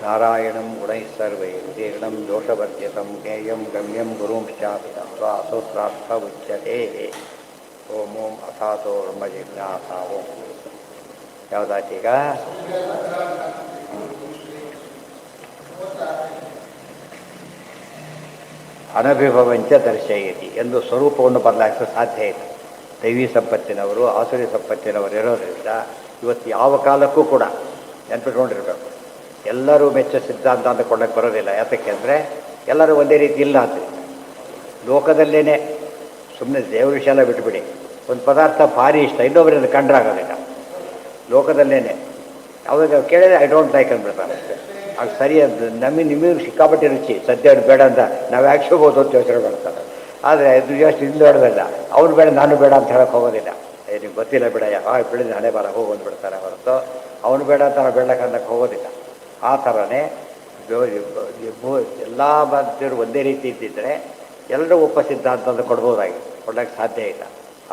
ನಾರಾಯಣಂ ಗುಣೈಃ ಸರ್ವೈಃ ತೀರ್ಣಂ ದೋಷವರ್ಜಿತಂ ಜ್ಞೇಯಂ ಗಮ್ಯಂ ಗುರುಂಶ್ಚಾಪಿತಂ ಸ್ವಾಸೂತ್ರಾರ್ಥ ಉಚ್ಯತೆ. ಓಂ ಓಂ ಅಥಾತೋ ಬ್ರಹ್ಮ ಜಿಜ್ಞಾಸಾ ಓಂ. ಯಾವುದಾಚೀಗ ಅನಭಿಭವಂಚ ದರ್ಶಯತಿ ಎಂದು ಸ್ವರೂಪವನ್ನು ಬದಲಾಯಿಸಲು ಸಾಧ್ಯ ಇಲ್ಲ. ದೈವಿ ಸಂಪತ್ತಿನವರು ಆಸುರಿ ಸಂಪತ್ತಿನವರು ಇರೋದರಿಂದ ಇವತ್ತು ಯಾವ ಕಾಲಕ್ಕೂ ಕೂಡ ನೆನಪಿಟ್ಕೊಂಡಿರ್ಬೇಕು. ಎಲ್ಲರೂ ಮೆಚ್ಚ ಸಿದ್ಧಾಂತ ಅಂತ ಕೊಳ್ಳಕ್ಕೆ ಬರೋದಿಲ್ಲ. ಯಾತಕ್ಕೆ ಅಂದರೆ ಎಲ್ಲರೂ ಒಂದೇ ರೀತಿ ಇಲ್ಲ ಅಂತ. ಲೋಕದಲ್ಲೇ ಸುಮ್ಮನೆ ದೇವ್ರ ವಿಷಯ ಎಲ್ಲ ಬಿಟ್ಬಿಡಿ, ಒಂದು ಪದಾರ್ಥ ಭಾರಿ ಇಷ್ಟ, ಇನ್ನೊಬ್ಬರಿಂದ ಕಂಡ್ರಾಗೋದಿಲ್ಲ. ಲೋಕದಲ್ಲೇ ಅವಾಗ ಕೇಳಿದ್ರೆ ಐ ಡೋಂಟ್ ಲೈಕ್ ಅಂದ್ಬಿಡ್ತಾರೆ ಅಷ್ಟೇ. ಅದು ಸರಿ, ಅದು ನಿಮಗೆ ಸಿಕ್ಕಾಪಟ್ಟೆ ರುಚಿ, ಸದ್ಯ ಬೇಡ ಅಂತ ನಾವು ಯಾಕೆ ಹೋಗ್ಬೋದು ಅಂತ ಯೋಚನೆ ಮಾಡ್ತಾರೆ. ಆದರೆ ಇದು ಎಷ್ಟು ಇಲ್ಲಿ ಬೇಡದಲ್ಲ, ಅವ್ರು ಬೇಡ ನಾನು ಬೇಡ ಅಂತ ಹೇಳಕ್ಕೆ ಹೋಗೋದಿಲ್ಲ. ನಿಮ್ಗೆ ಗೊತ್ತಿಲ್ಲ ಬಿಡ, ಬೆಳೆದ ಹಣೆ ಬಾರ ಹೋಗೋದು ಬಿಡ್ತಾರೆ ಹೊರತು ಅವನು ಬೇಡ ಅಂತ ನಾವು ಬೇಡಕ್ಕನ್ನಕ್ಕೆ ಹೋಗೋದಿಲ್ಲ. ಆ ಥರನೇ ಎಲ್ಲ ಮಧ್ಯರು ಒಂದೇ ರೀತಿ ಇದ್ದಿದ್ದರೆ ಎಲ್ಲರೂ ಒಪ್ಪ ಸಿದ್ಧಾಂತ ಅಂತ ಕೊಡ್ಬೋದಾಗಿದೆ, ಕೊಡೋಕ್ಕೆ ಸಾಧ್ಯ ಇಲ್ಲ.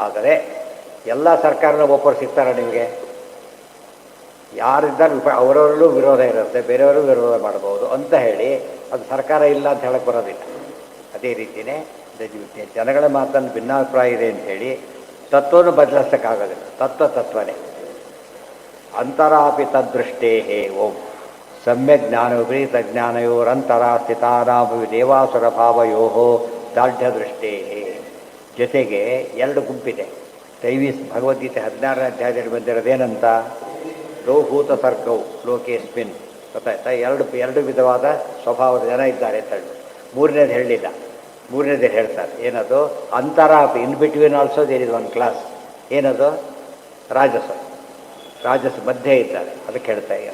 ಆದರೆ ಎಲ್ಲ ಸರ್ಕಾರನ ಒಪ್ಪರು ಸಿಗ್ತಾರೆ ನಿಮಗೆ. ಯಾರಿದ್ದಾರೆ ಅವರವರಲ್ಲೂ ವಿರೋಧ ಇರುತ್ತೆ, ಬೇರೆಯವರು ವಿರೋಧ ಮಾಡ್ಬೋದು ಅಂತ ಹೇಳಿ ಅದು ಸರ್ಕಾರ ಇಲ್ಲ ಅಂತ ಹೇಳಕ್ಕೆ ಬರೋದಿಲ್ಲ. ಅದೇ ರೀತಿಯೇ ಜನಗಳ ಮಾತನ್ನು ಭಿನ್ನಾಭಿಪ್ರಾಯ ಇದೆ ಅಂಥೇಳಿ ತತ್ವವನ್ನು ಬದಲಿಸೋಕ್ಕಾಗೋದಿಲ್ಲ. ತತ್ವನೇ ಅಂತರಾಪಿ ತದ್ದೃಷ್ಟೇ ಓಂ ಸಮ್ಯಕ್ ಜ್ಞಾನ ವಿಪರೀತ ಜ್ಞಾನಯೋರಂತರ ಸ್ಥಿತಾನಾಭವಿ ದೇವಾಸುರ ಭಾವಯೋ ದಾಢ್ಯ ದೃಷ್ಟೇ. ಜೊತೆಗೆ ಎರಡು ಗುಂಪಿದೆ. ದೈವಿ ಭಗವದ್ಗೀತೆ 16ನೇ ಅಧ್ಯಾಯದಲ್ಲಿ ಬಂದಿರೋದೇನಂತ, ಲೋಭೂತ ಸರ್ಗವು ಲೋಕೇಸ್ಮಿನ್. ಗೊತ್ತಾಯ್ತಾ? ಎರಡು ವಿಧವಾದ ಸ್ವಭಾವದ ಜನ ಇದ್ದಾರೆ ಅಂತ ಹೇಳಿ. ಮೂರನೇದು ಹೇಳಲಿಲ್ಲ, ಮೂರನೇದು ಹೇಳ್ತಾರೆ. ಏನದು? ಅಂತರಾಪಿ, in between also there is one class. ಏನದು? ರಾಜಸ ಮಧ್ಯೆ ಇದ್ದಾರೆ. ಅದಕ್ಕೆ ಹೇಳ್ತಾ ಈಗ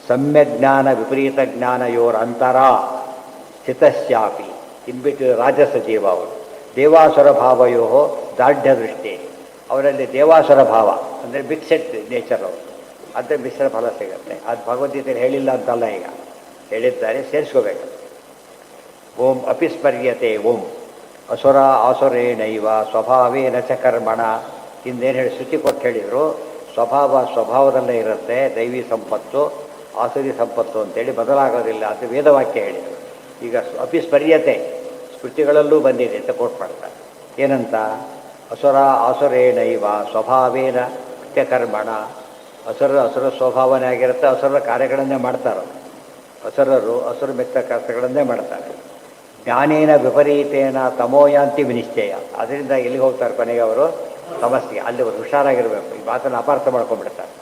ಸಮ್ಯಜ್ಞಾನ ವಿಪರೀತ ಜ್ಞಾನಯೋರ್ ಅಂತರ ಸ್ಥಿತಶ್ಯಾಪಿ. ಇನ್ ಬಿಟ್ವೀನ್ ರಾಜಸ ಜೀವ ಅವರು. ದೇವಾಸುರ ಭಾವಯೋ ದಾಢ್ಯ ದೃಷ್ಟಿ. ಅವರಲ್ಲಿ ದೇವಾಸುರ ಭಾವ ಅಂದರೆ ಮಿಕ್ಸೆಡ್ ನೇಚರ್ ಅವರು, ಅದೇ ಮಿಶ್ರ ಫಲ ಸಿಗುತ್ತೆ. ಅದು ಭಗವದ್ಗೀತೆಯಲ್ಲಿ ಹೇಳಿಲ್ಲ ಅಂತಲ್ಲ, ಈಗ ಹೇಳಿದ್ದಾರೆ, ಸೇರಿಸ್ಕೋಬೇಕು. ಓಂ ಅಪಿಸ್ಮರ್ಯತೆ ಓಂ ಅಸುರ ಆಸುರೇಣೈವ ಸ್ವಭಾವೇನ ಚ ಕರ್ಮಣ. ಹಿಂದೇನು ಹೇಳಿ ಶ್ರುತಿ ಕೊಟ್ಟು ಹೇಳಿದರು, ಸ್ವಭಾವದಲ್ಲೇ ಇರುತ್ತೆ ದೈವಿ ಸಂಪತ್ತು, ಆಸುರಿ ಸಂಪತ್ತು ಅಂತೇಳಿ ಬದಲಾಗೋದಿಲ್ಲ ಅಂತ ವೇದವಾಕ್ಯ ಹೇಳಿದರು. ಈಗ ಅಪಿಸ್ಮರ್ಯತೆ ಸ್ಮೃತಿಗಳಲ್ಲೂ ಬಂದಿದೆ ಅಂತ ಕೋಟ್ ಮಾಡ್ತಾರೆ. ಏನಂತ? ಅಸುರ ಆಸುರೇಣೈವ ಸ್ವಭಾವೇನ ಕರ್ಮಣ. ಅಸುರ ಸ್ವಭಾವನೆ ಆಗಿರುತ್ತೆ, ಅಸುರರ ಕಾರ್ಯಗಳನ್ನೇ ಮಾಡ್ತಾರೆ. ಅಸುರ ಮೆತ್ತ ಕೆಲಸಗಳನ್ನೇ ಮಾಡ್ತಾರೆ. ಜ್ಞಾನೇನ ವಿಪರೀತೇನ ತಮೋಯಾಂತಿ ವಿನಿಶ್ಚಯ. ಅದರಿಂದ ಎಲ್ಲಿಗೆ ಹೋಗ್ತಾರೆ ಕೊನೆಗೆ ಅವರು? ಸಮಸ್ಯೆ. ಅಲ್ಲಿ ಹುಷಾರಾಗಿರಬೇಕು. ಈ ಮಾತನ್ನು ಅಪಾರ್ಥ ಮಾಡ್ಕೊಂಡ್ಬಿಡ್ತಾರೆ.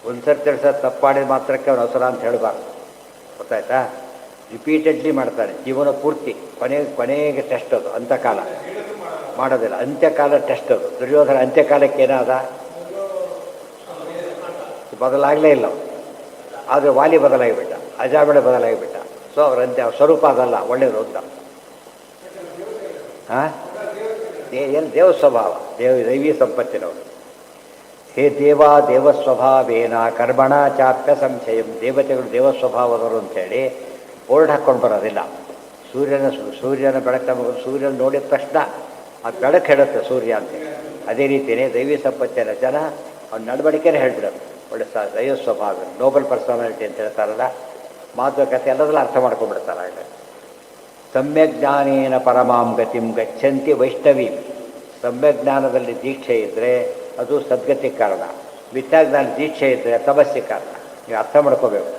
ಒಂದು ಸರ್ತಿ ತಪ್ಪು ಮಾಡಿದ ಮಾತ್ರಕ್ಕೆ ಅವನು ಅಸುರ ಅಂತ ಹೇಳಬಾರ್ದು. ಗೊತ್ತಾಯ್ತಾ? ರಿಪೀಟೆಡ್ಲಿ ಮಾಡ್ತಾರೆ ಜೀವನ ಪೂರ್ತಿ. ಕೊನೆಗೆ ಟೆಸ್ಟ್ ಅದು. ಅಂತ್ಯಕಾಲ ಮಾಡೋದಿಲ್ಲ, ಅಂತ್ಯಕಾಲ ಟೆಸ್ಟ್ ಅದು. ದುರ್ಯೋಧನ ಅಂತ್ಯಕಾಲಕ್ಕೆ ಏನಾದ? ಬದಲಾಗಲೇ ಇಲ್ಲ. ಆದರೆ ವಾಲಿ ಬದಲಾಗಿಬಿಟ್ಟ, ಅಜಾಮಿಳ ಬದಲಾಗಿಬಿಟ್ಟ. ಸೊ ಅವರಂತೆ ಅವ್ರ ಸ್ವರೂಪ ಅದಲ್ಲ, ಒಳ್ಳೆಯದು ಅಂತ. ಏನು ದೇವ ಸ್ವಭಾವ, ದೈವಿ ಸಂಪತ್ತಿನವರು. ಹೇ ದೇವಸ್ವಭಾವೇನ ಕರ್ಮಣ ಚಾಪ್ಯ ಸಂಶಯಂ. ದೇವತೆಗಳು ದೇವಸ್ವಭಾವದವರು ಅಂಥೇಳಿ ಬೋರ್ಡ್ ಹಾಕ್ಕೊಂಡು ಬರೋದಿಲ್ಲ. ಸೂರ್ಯನ ಬೆಳಕು ನಮಗೆ, ಸೂರ್ಯನ ನೋಡಿದ ತಕ್ಷಣ ಆ ಬೆಳಕು ಹೇಳುತ್ತೆ ಸೂರ್ಯ ಅಂತೇಳಿ. ಅದೇ ರೀತಿಯೇ ದೈವಿ ಸಂಪತ್ತಿನ ಜನ ಅವ್ನ ನಡವಳಿಕೆನೇ ಹೇಳ್ಬಿಡೋದು. ಒಳ್ಳೆ ದೈವ ಸ್ವಭಾವ, ನೋಬಲ್ ಪರ್ಸನಾಲಿಟಿ ಅಂತ ಹೇಳ್ತಾರಲ್ಲ, ಮಾತುಕತೆ ಎಲ್ಲದೆಲ್ಲ ಅರ್ಥ ಮಾಡ್ಕೊಂಡ್ಬಿಡ್ತಾರೆ. ಆಗ ಸಮ್ಯಜ್ಞಾನೇನ ಪರಮಾಂ ಗತಿಂ ಗಚ್ಚಂತಿ ವೈಷ್ಣವಿ. ಸಮ್ಯಜ್ಞಾನದಲ್ಲಿ ದೀಕ್ಷೆ ಇದ್ದರೆ ಅದು ಸದ್ಗತಿಗೆ ಕಾರಣ. ಮಿಥ್ಯಾಜ್ಞಾನ ದೀಕ್ಷೆ ಇದ್ದರೆ ತಪಸ್ಸಿಗೆ ಕಾರಣ. ನೀವು ಅರ್ಥ ಮಾಡ್ಕೋಬೇಕು.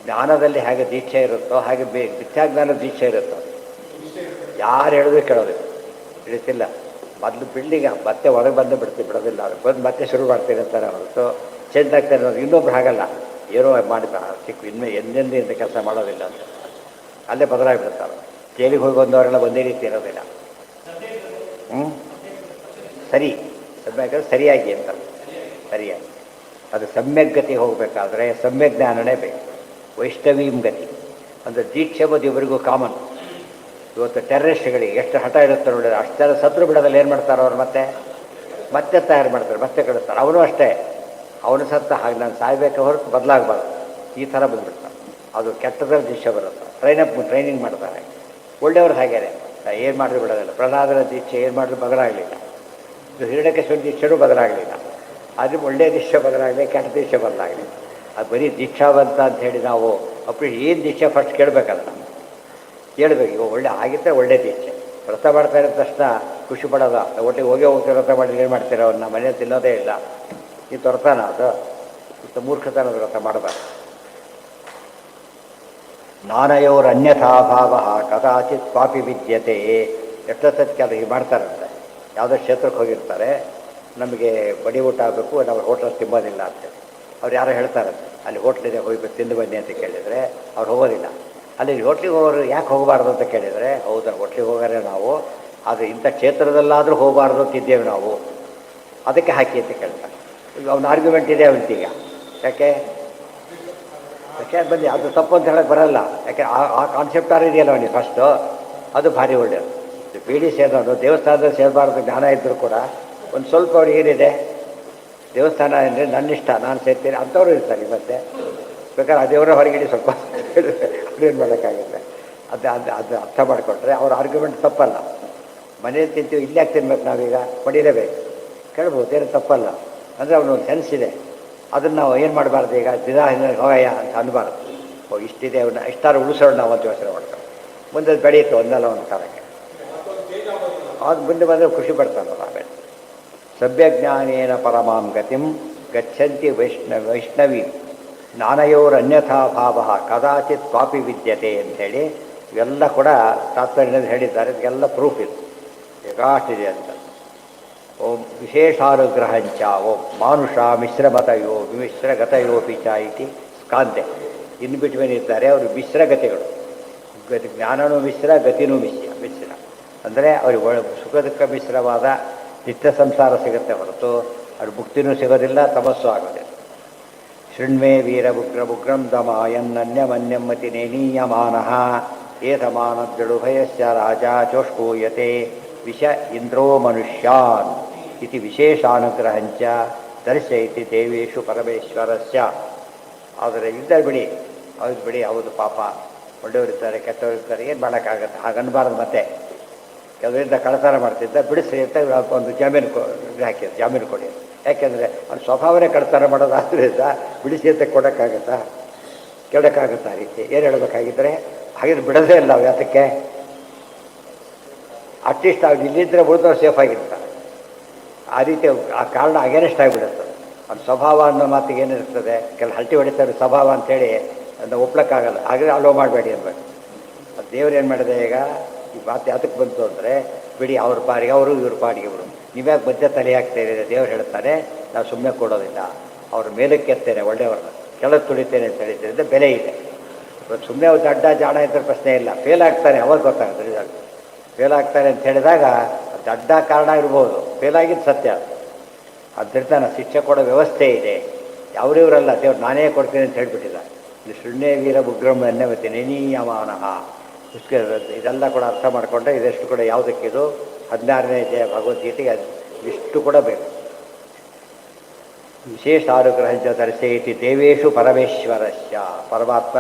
ಜ್ಞಾನದಲ್ಲಿ ಹೇಗೆ ದೀಕ್ಷೆ ಇರುತ್ತೋ ಹಾಗೆ ಮಿಥ್ಯಾಜ್ಞಾನ ದೀಕ್ಷೆ ಇರುತ್ತೋ. ಯಾರು ಹೇಳಿದ್ರು ಕೇಳೋದಿಲ್ಲ, ಹಿಡಿತಿಲ್ಲ. ಮೊದಲು ಬಿಲ್ಡಿಂಗ್ ಮತ್ತೆ ಹೊರಗೆ ಬಿಡೋದಿಲ್ಲ. ಅವ್ರು ಬಂದು ಮತ್ತೆ ಶುರು ಮಾಡ್ತೀನಿ ಅಂತಾರೆ ಹೊರತು ಚೇಂಜ್ ಆಗ್ತಾರೆ ಅನ್ನೋದು. ಇನ್ನೊಬ್ರು ಹಾಗಲ್ಲ, ಏನೋ ಮಾಡಿದ್ದಾರೆ ಎಂದೆಂದು ಇಂಥ ಕೆಲಸ ಮಾಡೋದಿಲ್ಲ ಅಂತ ಅಲ್ಲೇ ಬದಲಾಗಿಬಿಡ್ತಾರೆ. ಜೈಲಿಗೆ ಹೋಗಿ ಬಂದವರೆಲ್ಲ ಒಂದೇ ರೀತಿ ಇರೋದಿಲ್ಲ. ಸರಿ ಸರಿಯಾಗಿ ಅಂತ ಸರಿಯಾಗಿ ಅದು ಸಮ್ಯಕ್ ಗತಿ ಹೋಗಬೇಕಾದ್ರೆ ಸಮ್ಯಕ್ ಜ್ಞಾನನೇ ಬೇಕು. ವೈಷ್ಣವೀಂ ಗತಿ ಅಂದರೆ ದೀಕ್ಷೆ ಬಂದು ಇವರಿಗೂ ಕಾಮನ್. ಇವತ್ತು ಟೆರರಿಸ್ಟ್ಗಳಿಗೆ ಎಷ್ಟು ಹಠ ಇರುತ್ತೆ ನೋಡಿದ್ರೆ, ಅಷ್ಟೆಲ್ಲ ಸತ್ರು ಬಿಡೋದಲ್ಲಿ ಏನು ಮಾಡ್ತಾರೆ ಅವ್ರು? ಮತ್ತೆ ತಯಾರು ಮಾಡ್ತಾರೆ, ಮತ್ತೆ ಕಳಿಸ್ತಾರೆ. ಅವನು ಅಷ್ಟೇ, ಅವನು ಸತ್ತ ಹಾಗೆ ನಾನು ಸಾಯ್ಬೇಕು ಹೊರತು ಬದಲಾಗಬಾರ್ದು, ಈ ಥರ ಬಂದುಬಿಡ್ತಾರೆ. ಅದು ಕೆಟ್ಟದ್ರ ದೀಕ್ಷೆ ಬರುತ್ತೆ. ಟ್ರೈನಿಂಗ್ ಮಾಡ್ತಾರೆ. ಒಳ್ಳೆಯವ್ರು ಹಾಗೇನೆ ಏನು ಮಾಡಿದ್ರು ಬಿಡೋದಿಲ್ಲ. ಪ್ರಹ್ಲಾದನ ದೀಕ್ಷೆ ಏನು ಮಾಡಿದ್ರು ಬದಲಾಗಲಿಲ್ಲ. ಹಿರಣ್ಯಕೇಶ್ವರ ದೀಕ್ಷೆನೂ ಬದಲಾಗಲಿಲ್ಲ. ಆದರೆ ಒಳ್ಳೆಯ ದೀಕ್ಷೆ ಬದಲಾಗಲಿ, ಕೆಟ್ಟ ದೀಕ್ಷೆ ಬದಲಾಗಲಿ. ಅದು ಬರೀ ದೀಕ್ಷಾವಂತ ಅಂಥೇಳಿ ನಾವು ಅಪ್ಪ ಏನು ದೀಕ್ಷೆ ಫಸ್ಟ್ ಕೇಳಬೇಕಲ್ಲ ನಾವು ಕೇಳಬೇಕು. ಇವಾಗ ಒಳ್ಳೆ ಆಗಿದ್ದರೆ ಒಳ್ಳೆ ದೀಕ್ಷೆ. ವ್ರತ ಮಾಡ್ತಾ ಇರೋ ತಕ್ಷಣ ಖುಷಿ ಪಡೋದ, ಒಟ್ಟಿಗೆ ಹೋಗಿ ವ್ರತ ಮಾಡಿ ಏನು ಮಾಡ್ತೀರ ಅವ್ರನ್ನ ಮನೇಲಿ ತಿನ್ನೋದೇ ಇಲ್ಲ, ಈ ತೊರತಾನ ಅದು ಇಷ್ಟು ಮೂರ್ಖತನದ ವ್ರತ ಮಾಡಬಾರ್ದು. ನಾನಯೋರ್ ಅನ್ಯಥಾ ಭಾವ ಕದಾಚಿತ್ ಪಾಪಿ ವಿದ್ಯತೆ. ಎಷ್ಟೊತ್ತಕ್ಕೆ ಅದು ಹೀಗೆ ಮಾಡ್ತಾರಂತೆ. ಯಾವುದೋ ಕ್ಷೇತ್ರಕ್ಕೆ ಹೋಗಿರ್ತಾರೆ, ನಮಗೆ ಬಡಿ ಊಟ ಆಗಬೇಕು, ನಾವು ಹೋಟ್ಲಲ್ಲಿ ತಿಂಬೋದಿಲ್ಲ ಅಂತೇಳಿ ಅವ್ರು ಯಾರೋ ಹೇಳ್ತಾರಂತೆ, ಅಲ್ಲಿ ಹೋಟ್ಲಿದೆ ಹೋಗಿ ತಿಂದು ಬನ್ನಿ ಅಂತ ಕೇಳಿದರೆ ಅವ್ರು ಹೋಗೋದಿಲ್ಲ. ಅಲ್ಲಿ ಹೋಟ್ಲಿಗೆ ಹೋಗೋರು ಯಾಕೆ ಹೋಗಬಾರ್ದು ಅಂತ ಕೇಳಿದರೆ, ಹೌದಾ ಹೋಟ್ಲಿಗೆ ಹೋಗಾರೆ ನಾವು, ಆದರೆ ಇಂಥ ಕ್ಷೇತ್ರದಲ್ಲಾದರೂ ಹೋಗಬಾರ್ದು ಅಂತಿದ್ದೇವೆ ನಾವು, ಅದಕ್ಕೆ ಹಾಕಿ ಅಂತ ಕೇಳ್ತಾರೆ. ಈಗ ಅವ್ನ ಆರ್ಗ್ಯುಮೆಂಟ್ ಇದೆ ಅವನಿಗೀಗ. ಯಾಕೆ ಬಂದು ಅದು ತಪ್ಪು ಅಂತ ಹೇಳಕ್ಕೆ ಬರಲ್ಲ. ಯಾಕೆ ಆ ಕಾನ್ಸೆಪ್ಟ್ ಆರು ಇದೆಯಲ್ಲ ಅವನಿಗೆ ಫಸ್ಟು, ಅದು ಭಾರಿ ಒಳ್ಳೆಯದು. ಬೀಡಿ ಸೇದೋದು ದೇವಸ್ಥಾನದಲ್ಲಿ ಸೇದಬಾರ್ದು ಜ್ಞಾನ ಇದ್ದರೂ ಕೂಡ ಒಂದು ಸ್ವಲ್ಪ ಅವ್ರಿಗೆ ಏನಿದೆ, ದೇವಸ್ಥಾನ ಅಂದರೆ ನನ್ನಿಷ್ಟ ನಾನು ಸೇರ್ತೀನಿ ಅಂಥವ್ರು ಇರ್ತಾರೆ. ಮತ್ತೆ ಬೇಕಾದ್ರೆ ಆ ದೇವರ ಹೊರಗಿಡಿ ಸ್ವಲ್ಪ ಏನು ಮಾಡೋಕ್ಕಾಗುತ್ತೆ. ಅದು ಅರ್ಥ ಮಾಡಿಕೊಂಡ್ರೆ ಅವ್ರ ಆರ್ಗ್ಯುಮೆಂಟ್ ತಪ್ಪಲ್ಲ. ಮನೇಲಿ ತಿಂತೀವಿ, ಇಲ್ಲಿ ಯಾಕೆ ತಿನ್ಬೇಕು ನಾವೀಗ, ಪಡೀಲೇಬೇಕು ಕೇಳ್ಬೋದು, ಏನು ತಪ್ಪಲ್ಲ. ಅಂದರೆ ಅವನೊಂದು ಸೆನ್ಸ್ ಇದೆ. ಅದನ್ನು ನಾವು ಏನು ಮಾಡಬಾರ್ದು, ಈಗ ದಿನ ಹೋಗಯ್ಯ ಅಂತ ಅನ್ನಬಾರ್ದು. ಓ ಇಷ್ಟಿದೆ, ಅವನ್ನ ಇಷ್ಟಾರು ಉಳಿಸೋಣ ನಾವು ಅಂತ ಯೋಚನೆ ಮಾಡ್ಕೊಂಡು ಮುಂದೆ ಬೆಳೆಯುತ್ತೆ ಒಂದಲ್ಲ ಒಂದು ಕಾಲಕ್ಕೆ. ಅದು ಮುಂದೆ ಬಂದರೆ ಖುಷಿ ಪಡ್ತಾನಲ್ಲ. ಆಮೇಲೆ ಸಭ್ಯಜ್ಞಾನೇನ ಪರಮಾಂ ಗತಿಂ ಗಚ್ಚಂತಿ ವೈಷ್ಣವಿ ನಾನಯೋರ್ ಅನ್ಯಥಾ ಭಾವ ಕದಾಚಿತ್ ಪಾಪಿ ವಿದ್ಯತೆ ಅಂಥೇಳಿ ಇವೆಲ್ಲ ಕೂಡ ತಾತ್ಪರ್ಯದಲ್ಲಿ ಹೇಳಿದ್ದಾರೆ. ಇದಕ್ಕೆಲ್ಲ ಪ್ರೂಫ್ ಇದೆ, ಬೇಕಾಷ್ಟಿದೆ ಅಂತ. ಓಂ ವಿಶೇಷಾನುಗ್ರಹಂಚ ಓಂ ಮಾನುಷ ಮಿಶ್ರಮತಯೋ ಮಿಶ್ರಗತಯೋಪಿ ಚ ಇತಿ ಸ್ಕಾಂತೆ. ಇನ್ ಬಿಟ್ವೀನ್ ಇದ್ದಾರೆ ಅವರು ಮಿಶ್ರಗತಿಗಳು. ಜ್ಞಾನನೂ ಮಿಶ್ರ, ಗತಿನೂ ಮಿಶ್ರ ಅಂದರೆ ಅವ್ರಿಗೆ ಸುಖ ದುಃಖ ಮಿಶ್ರವಾದ ನಿತ್ಯ ಸಂಸಾರ ಸಿಗುತ್ತೆ ಹೊರತು ಅವ್ರ ಮುಕ್ತಿನೂ ಸಿಗೋದಿಲ್ಲ, ತಮಸ್ಸು ಆಗೋದಿಲ್ಲ. ಶೃಣ್ಮೇ ವೀರ ಉಗ್ರಂ ದಮಾಯನ್ನನ್ಯಮನ್ಯಮ್ಮತಿ ನೇನೀಯಮಾನಃ ಏತಮಾನದ್ಯಳುಭಯಸ್ಯ ರಾಜ ಚೋಷ್ಕೂಯತೆ ವಿಷ ಇಂದ್ರೋ ಮನುಷ್ಯಾನ್ ಇತಿ ವಿಶೇಷಾನುಗ್ರಹಂಚ ದರ್ಶಯತಿ ದೇವೇಶು ಪರಮೇಶ್ವರಸ್ಯ. ಆದರೆ ಇದ್ದರೆ ಬಿಡಿ, ಅವ್ರು ಬಿಡಿ, ಹೌದು ಪಾಪ ಒಳ್ಳೆಯವರಿರ್ತಾರೆ ಕೆಟ್ಟವರಿರ್ತಾರೆ, ಏನು ಮಾಡೋಕ್ಕಾಗತ್ತೆ, ಹಾಗನ್ಬಾರ್ದು. ಮತ್ತೆ ಕೆಲವರಿಂದ ಕಳತನ ಮಾಡ್ತಿದ್ದ, ಬಿಡಿಸಿ ಅಂತ ಒಂದು ಜಾಮೀನು ಹಾಕಿದ್ರು, ಜಾಮೀನು ಕೊಡಿ. ಯಾಕೆಂದರೆ ಅವ್ನ ಸ್ವಭಾವನೇ ಕಳತನ ಮಾಡೋದಾದ್ರಿಂದ ಬಿಡಿಸಿ ಅಂತ ಕೊಡೋಕ್ಕಾಗತ್ತಾ, ಕೇಳೋಕ್ಕಾಗತ್ತಾ? ಆ ರೀತಿ ಏನು ಹೇಳಬೇಕಾಗಿದ್ದರೆ ಹಾಗಿದ್ರೆ ಬಿಡೋದೇ ಇಲ್ಲ ಅವು. ಯಾತಕ್ಕೆ? ಅಟ್ಲೀಸ್ಟ್ ಅವ್ರು ಇಲ್ಲಿದ್ದರೆ ಉಳಿದವ್ರು ಸೇಫ್ ಆಗಿರ್ತಾರೆ. ಆ ರೀತಿ ಆ ಕಾರಣ ಅಗೇನೆಸ್ಟ್ ಆಗಿಬಿಡುತ್ತೆ. ಅವ್ನ ಸ್ವಭಾವ ಅನ್ನೋ ಮಾತಿಗೆ ಏನಿರ್ತದೆ, ಕೆಲ ಹಲ್ಟಿ ಹೊಡಿತಾರೆ ಸ್ವಭಾವ ಅಂಥೇಳಿ ಅದನ್ನು ಒಪ್ಲಕ್ಕಾಗಲ್ಲ. ಹಾಗೆ ಅಲೋ ಮಾಡಬೇಡಿ ಅನ್ಬೇಕು. ಅದು ದೇವ್ರು ಏನು ಮಾಡಿದೆ ಈಗ ಈ ಮಾತು ಯಾತಕ್ಕೆ ಬಂತು ಅಂದರೆ, ಬಿಡಿ ಅವ್ರ ಪಾಡಿಗೆ ಅವರು ಇವ್ರ ಪಾಡಿಗೆ ಇವರು, ನೀವ್ಯಾಕೆ ಮಧ್ಯೆ ತಲೆ ಹಾಕ್ತಾ ಇದ್ದೀರಿ? ದೇವ್ರು ಹೇಳ್ತಾನೆ ನಾವು ಸುಮ್ಮನೆ ಕೊಡೋದಿಲ್ಲ, ಅವ್ರ ಮೇಲಕ್ಕೆ ಎತ್ತೇನೆ, ಒಳ್ಳೆಯವ್ರನ್ನ ಕೆಳಗೆ ತುಳಿತೇನೆ ಅಂತ ಹೇಳಿದ್ದರಿಂದ ಬೆಲೆ ಇದೆ. ಇವತ್ತು ಸುಮ್ಮನೆ ಅವ್ರು ಅಡ್ಡ ಜಾಣ ಇದ್ದರೆ ಪ್ರಶ್ನೆ ಇಲ್ಲ, ಫೇಲ್ ಆಗ್ತಾನೆ ಅವಾಗ ಗೊತ್ತಾಗುತ್ತೆ ರಿಸಲ್ಟ್. ಫೇಲ್ ಆಗ್ತಾನೆ ಅಂತ ಹೇಳಿದಾಗ ಅದು ಅಡ್ಡ ಕಾರಣ ಇರ್ಬೋದು, ಫೇಲ್ ಆಗಿದ್ದು ಸತ್ಯ. ಅದರಿಂದ ನಾನು ಶಿಕ್ಷೆ ಕೊಡೋ ವ್ಯವಸ್ಥೆ ಇದೆ, ಅವರಿವರಲ್ಲ, ದೇವ್ರು ನಾನೇ ಕೊಡ್ತೀನಿ ಅಂತ ಹೇಳ್ಬಿಟ್ಟಿದ್ದಾರೆ. ಇಲ್ಲಿ ಶೃಣ್ಯ ವೀರ ಉಗ್ರಂ ಅನ್ಯವತಿ ನೇನೀಯಮಾನಃ. ಇದೆಲ್ಲ ಕೂಡ ಅರ್ಥ ಮಾಡಿಕೊಂಡ್ರೆ ಇದೆಷ್ಟು ಕೂಡ ಯಾವುದಕ್ಕಿದು 16ನೇ ಅಧ್ಯಾಯ ಭಗವದ್ಗೀತೆಗೆ ಇಷ್ಟು ಕೂಡ ಬೇಕು. ವಿಶೇಷಾನುಗ್ರಹಂಚ ದರ್ಶಯತಿ ದೇವೇಶು ಪರಮೇಶ್ವರಸ್ಯ. ಪರಮಾತ್ಮ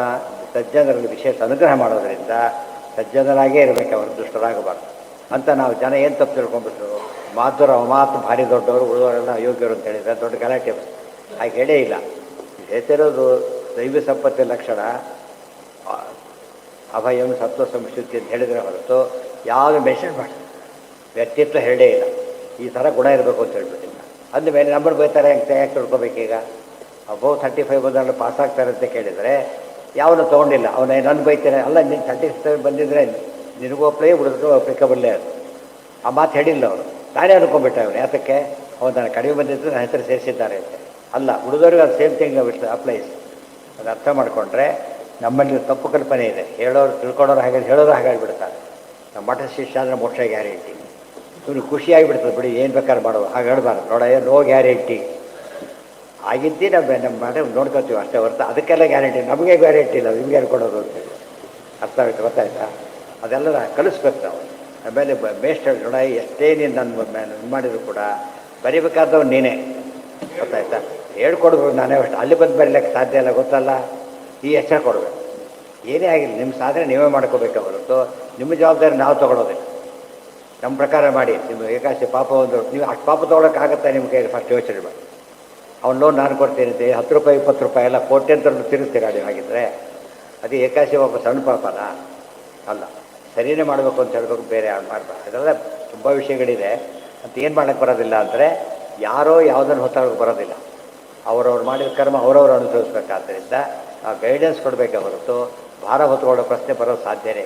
ಸಜ್ಜನರಲ್ಲಿ ವಿಶೇಷ ಅನುಗ್ರಹ ಮಾಡೋದರಿಂದ ಸಜ್ಜನರಾಗೇ ಇರಬೇಕು, ಅವರು ದುಷ್ಟರಾಗಬಾರ್ದು ಅಂತ. ನಾವು ಜನ ಏನು ತಪ್ಪು ತಿಳ್ಕೊಂಡ್ಬಿಟ್ರು, ಮಾತುರ ಮಾತು ಭಾರಿ ದೊಡ್ಡವರು, ಉಳಿದವರೆಲ್ಲ ಅಯೋಗ್ಯರು ಅಂತ ಹೇಳಿದರೆ ದೊಡ್ಡ ಗಲಾಟೆ. ಹಾಗೆ ಹೇಳೇ ಇಲ್ಲ. ಹೇಳ್ತಿರೋದು ದೈವ ಸಂಪತ್ತಿನ ಲಕ್ಷಣ ಅಭಯಂ ಸತ್ವ ಸಂಸ್ಕೃತಿ ಅಂತ ಹೇಳಿದರೆ ಹೊರತು ಯಾವುದು ಮೆನ್ಷನ್ ಮಾಡಿ ವ್ಯಕ್ತಿತ್ವ ಹೇಳೇ ಇಲ್ಲ. ಈ ಥರ ಗುಣ ಇರಬೇಕು ಅಂತ ಹೇಳ್ಬಿಟ್ಟಿಲ್ಲ. ಅಂದಮೇಲೆ ನಮ್ಮನ್ನು ಬೈತಾರೆ ಅಂತ ಯಾಕೆ ತಿಳ್ಕೊಬೇಕೀಗ? ಅಬೌವ್ 35 ಬಂದಲ್ಲಿ ಪಾಸ್ ಆಗ್ತಾರೆ ಅಂತ ಕೇಳಿದರೆ ಯಾವನು ತೊಗೊಂಡಿಲ್ಲ, ಅವನ ನನ್ನ ಬೈತಾರೆ. ಅಲ್ಲ, ನೀನು 37 ಬಂದಿದ್ದರೆ ನಿನಗೂ ಅಪ್ಲೈ, ಉಳಿದ್ರೂ ಅಪ್ಲಿಕಬಲ್ಲೇ ಅದು. ಆ ಮಾತು ಹೇಳಿಲ್ಲ ಅವರು, ತಾನೇ ಅನ್ಕೊಂಡ್ಬಿಟ್ಟ ಅವನು. ಯಾತಕ್ಕೆ? ಅವನು ನಾನು ಕಡಿಮೆ ಬಂದಿದ್ದು ನನ್ನ ಹೆಸರು ಸೇರಿಸಿದ್ದಾರೆ ಅಂತ. ಅಲ್ಲ, ಉಳಿದವ್ರಿಗೆ ಅದು ಸೇಮ್ ಥಿಂಗ್ ಅಪ್ಲೈಸ್. ಅದು ಅರ್ಥ ಮಾಡಿಕೊಂಡ್ರೆ ನಮ್ಮಲ್ಲಿ ತಪ್ಪು ಕಲ್ಪನೆ ಇದೆ. ಹೇಳೋರು ತಿಳ್ಕೊಳ್ಳೋರು ಹಾಗೆ, ಹೇಳೋರು ಹಾಗಾಗಿಬಿಡ್ತಾರೆ. ನಮ್ಮ ಮಠ ಶಿಷ್ಯ ಅಂದರೆ ಮೋಕ್ಷ ಗ್ಯಾರಂಟಿ. ಇವನು ಖುಷಿಯಾಗಿಬಿಡ್ತದೆ, ಬಿಡಿ ಏನು ಬೇಕಾದ್ರೆ ಮಾಡೋದು, ಹಾಗೆ ಹೇಳ್ಬಾರ್ದು. ನೋಡ ನೋ ಗ್ಯಾರಂಟಿ ಆಗಿದ್ದಿ ನಮ್ಮ ಮಠ ನೋಡ್ಕೊತೀವಿ ಅಷ್ಟೇ ಹೊರತು ಅದಕ್ಕೆಲ್ಲ ಗ್ಯಾರಂಟಿ, ನಮಗೆ ಗ್ಯಾರಂಟಿ ಇಲ್ಲ, ನಿಮ್ಗೆ ಕೊಡೋದು ಅಂತೇಳಿ. ಅರ್ಥ ಆಗುತ್ತೆ, ಗೊತ್ತಾಯ್ತಾ? ಅದೆಲ್ಲ ಕಲಿಸ್ಬೇಕು ನಾವು. ಆಮೇಲೆ ಮೇಷ್ಟ್ರು ನೋಡ, ಎಷ್ಟೇ ನೀನು ನನ್ನ ಮಾಡಿದ್ರು ಕೂಡ ಬರೀಬೇಕಾದವ್ ನೀನೇ, ಗೊತ್ತಾಯ್ತಾ? ಹೇಳ್ಕೊಡ್ಬೇಕು. ನಾನೇ ಅಷ್ಟು ಅಲ್ಲಿ ಬಂದು ಬರೀಲಿಕ್ಕೆ ಸಾಧ್ಯ ಇಲ್ಲ, ಗೊತ್ತಲ್ಲ. ಈ ಎಚ್ಚರ ಕೊಡಬೇಕು. ಏನೇ ಆಗಿಲ್ಲ, ನಿಮ್ಮ ಸಾಧನೆ ನೀವೇ ಮಾಡ್ಕೋಬೇಕು ಹೊರತು ನಿಮ್ಮ ಜವಾಬ್ದಾರಿ ನಾವು ತೊಗೊಳೋದಿಲ್ಲ. ನಮ್ಮ ಪ್ರಕಾರ ಮಾಡಿ. ನಿಮ್ಮ ಏಕಾಶಿ ಪಾಪ ಒಂದು ನೀವು ಅಷ್ಟು ಪಾಪ ತೊಗೊಳಕ್ಕಾಗತ್ತಾ ನಿಮ್ಮ ಕೈಗೆ? ಫಸ್ಟ್ ಯೋಚನೆ ಮಾಡಿ. ಅವ್ನು ಲೋನ್ ನಾನು ಕೊಡ್ತೀನಿ ಅಂತ 10 ರೂಪಾಯಿ 20 ರೂಪಾಯಿ ಎಲ್ಲ ಕೋಟ್ಯಂತರ ತಿರುಗ್ತೀರಾ ನೀವು? ಹಾಗಿದ್ರೆ ಅದು ಏಕಾಶಿ ಒಬ್ಬ ಸಣ್ಣ ಪಾಪನ ಅಲ್ಲ. ಸರಿಯೇ ಮಾಡಬೇಕು ಅಂತ ಹೇಳಬೇಕು, ಬೇರೆ ಮಾಡಬಾರ್ದು. ಅದೆಲ್ಲ ತುಂಬ ವಿಷಯಗಳಿದೆ ಅಂತ. ಏನು ಮಾಡೋಕ್ಕೆ ಬರೋದಿಲ್ಲ ಅಂದರೆ ಯಾರೋ ಯಾವುದನ್ನು ಹೊತ್ತೊಳಗೆ ಬರೋದಿಲ್ಲ. ಅವರವ್ರು ಮಾಡಿದ ಕರ್ಮ ಅವರವರು ಅನುಸರಿಸ್ಬೇಕಾದ್ದರಿಂದ ಆ ಗೈಡೆನ್ಸ್ ಕೊಡಬೇಕೆ ಹೊರತು ಭಾರ ಹೊತ್ಕೊಳ್ಳೋ ಪ್ರಶ್ನೆ ಬರೋದು ಸಾಧ್ಯನೇ.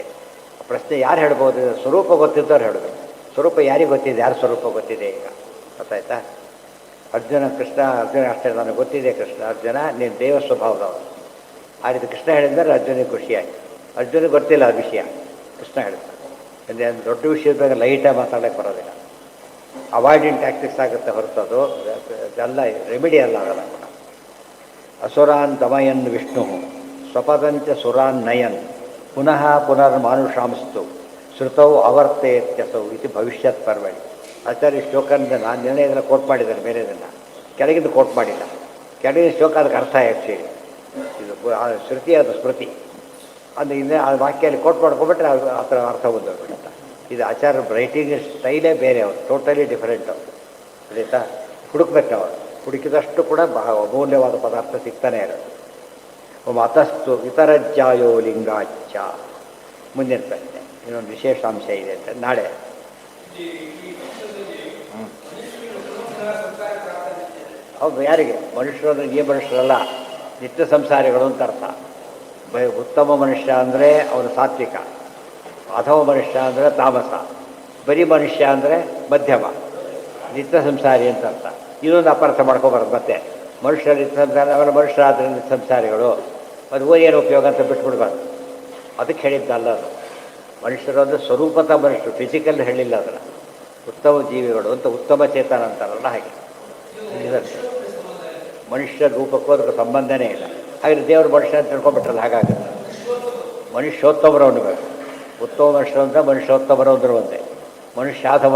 ಆ ಪ್ರಶ್ನೆ ಯಾರು ಹೇಳ್ಬೋದು? ಸ್ವರೂಪ ಗೊತ್ತಿದ್ದವ್ರು ಹೇಳಬೇಕು. ಸ್ವರೂಪ ಯಾರಿಗೆ ಗೊತ್ತಿದೆ? ಯಾರು ಸ್ವರೂಪ ಗೊತ್ತಿದೆ ಈಗ ಗೊತ್ತಾಯ್ತಾ? ಅರ್ಜುನ ಅಷ್ಟೇ ನನಗೆ ಗೊತ್ತಿದೆ ಕೃಷ್ಣ, ಅರ್ಜುನ ನೀನು ದೇವ ಸ್ವಭಾವದವನು. ಆ ರೀತಿ ಕೃಷ್ಣ ಹೇಳಿದರೆ ಅರ್ಜುನಿಗೆ ಖುಷಿಯಾಗಿ. ಅರ್ಜುನಿಗೆ ಗೊತ್ತಿಲ್ಲ ಆ ವಿಷಯ, ಕೃಷ್ಣ ಹೇಳ್ತಾನೆ. ಅಂದರೆ ದೊಡ್ಡ ವಿಷಯದ ಬಗ್ಗೆ ಲೈಟಾಗಿ ಮಾತಾಡೋಕ್ಕೆ ಬರೋದಿಲ್ಲ. ಅವಾಯ್ಡಿಂಗ್ ಟ್ಯಾಕ್ಟಿಕ್ಸ್ ಆಗುತ್ತೆ ಹೊರತದು ಅದೆಲ್ಲ ರೆಮಿಡಿ ಅಲ್ಲ. ಅದೆಲ್ಲ ಕೂಡ ಅಸುರಾನ್ ದಮಯನ್ ವಿಷ್ಣು ಸ್ವಪದಂಚ ಸುರಾನ್ ನಯನ್ ಪುನಃ ಪುನರ್ಮಾನುಷಾಂಸ್ತು ಶ್ರುತೌ ಅವರ್ತೇತ್ಯಸೌ ಇದು ಭವಿಷ್ಯತ್ ಪರ್ವಣಿ. ಆಚಾರ್ಯ ಶ್ಲೋಕದಿಂದ ನಾನು ನಿರ್ಣಯದಲ್ಲಿ ಕೋಟ್ ಮಾಡಿದ್ದಾರೆ, ಬೇರೆದನ್ನು ಕೆಳಗಿಂದ ಕೋಟ್ ಮಾಡಿಲ್ಲ. ಕೆಳಗಿನ ಶ್ಲೋಕ ಅದಕ್ಕೆ ಅರ್ಥ ಆ್ಯಕ್ಚುಲಿ ಇದು ಶ್ರುತಿ, ಅದು ಸ್ಮೃತಿ. ಅದು ಇನ್ನೇ ಆ ವಾಕ್ಯಲ್ಲಿ ಕೋಟ್ ಮಾಡ್ಕೊಂಬಿಟ್ರೆ ಅದು ಆ ಥರ ಅರ್ಥ ಬಂದೋಗ್ಬಿಡುತ್ತೆ. ಇದು ಆಚಾರ್ಯ ರೈಟಿಂಗ್ ಸ್ಟೈಲೇ ಬೇರೆ, ಅವರು ಟೋಟಲಿ ಡಿಫರೆಂಟ್ ಅವರು. ಆಯಿತಾ? ಹುಡುಕ್ಬೇಕು ಅವರು, ಹುಡುಕಿದಷ್ಟು ಕೂಡ ಅಮೂಲ್ಯವಾದ ಪದಾರ್ಥ ಸಿಗ್ತಾನೆ ಇರೋದು. ಮತಸ್ತು ಇತರಜ್ಜಾಯೋ ಲಿಂಗಾಚ್ಚ. ಮುಂದಿನ ಪ್ರಶ್ನೆ ಇನ್ನೊಂದು ವಿಶೇಷಾಂಶ ಇದೆ ಅಂತ ನಾಳೆ. ಹೌದು, ಯಾರಿಗೆ? ಮನುಷ್ಯರು ಅಂದರೆ ಈ ಮನುಷ್ಯರಲ್ಲ, ನಿತ್ಯ ಸಂಸಾರಿಗಳು ಅಂತ ಅರ್ಥ. ಉತ್ತಮ ಮನುಷ್ಯ ಅಂದರೆ ಅವನು ಸಾತ್ವಿಕ, ಅಧಮ ಮನುಷ್ಯ ಅಂದರೆ ತಾಮಸ, ಬರೀ ಮನುಷ್ಯ ಅಂದರೆ ಮಧ್ಯಮ, ನಿತ್ಯ ಸಂಸಾರಿ ಅಂತ ಅರ್ಥ. ಇನ್ನೊಂದು ಅಪಾರ್ಥ ಮಾಡ್ಕೊಬಾರ್ದು. ಮತ್ತೆ ಮನುಷ್ಯರು ನಿತ್ಯ ಸಂಸಾರ, ಅವರ ಮನುಷ್ಯರಾದರೆ ನಿತ್ಯ ಸಂಸಾರಿಗಳು, ಅದು ಏನು ಉಪಯೋಗ ಅಂತ ಬಿಟ್ಬಿಡ್ಬಾರ್ದು. ಅದಕ್ಕೆ ಹೇಳಿದ್ದಲ್ಲ ಅದು. ಮನುಷ್ಯರು ಅಂದರೆ ಸ್ವರೂಪದ ಮನುಷ್ಯರು, ಫಿಸಿಕಲ್ ಹೇಳಿಲ್ಲ ಅದನ್ನು. ಉತ್ತಮ ಜೀವಿಗಳು ಅಂತ, ಉತ್ತಮ ಚೇತನ ಅಂತಾರಲ್ಲ ಹಾಗೆ. ಮನುಷ್ಯ ರೂಪಕ್ಕೂ ಅದಕ್ಕೆ ಸಂಬಂಧನೇ ಇಲ್ಲ. ಹಾಗೆ ದೇವರು ಮನುಷ್ಯ ಅಂತ ತಿಳ್ಕೊಂಬಿಟ್ರಲ್ಲ, ಹಾಗಾಗುತ್ತೆ. ಮನುಷ್ಯೋತ್ತಮರು ಅನ್ನಬೇಕು. ಉತ್ತಮ ಮನುಷ್ಯರು ಅಂದರೆ ಮನುಷ್ಯೋತ್ತಮರು ಅಂದ್ರೆ ಒಂದೇ, ಮನುಷ್ಯಾಧಮ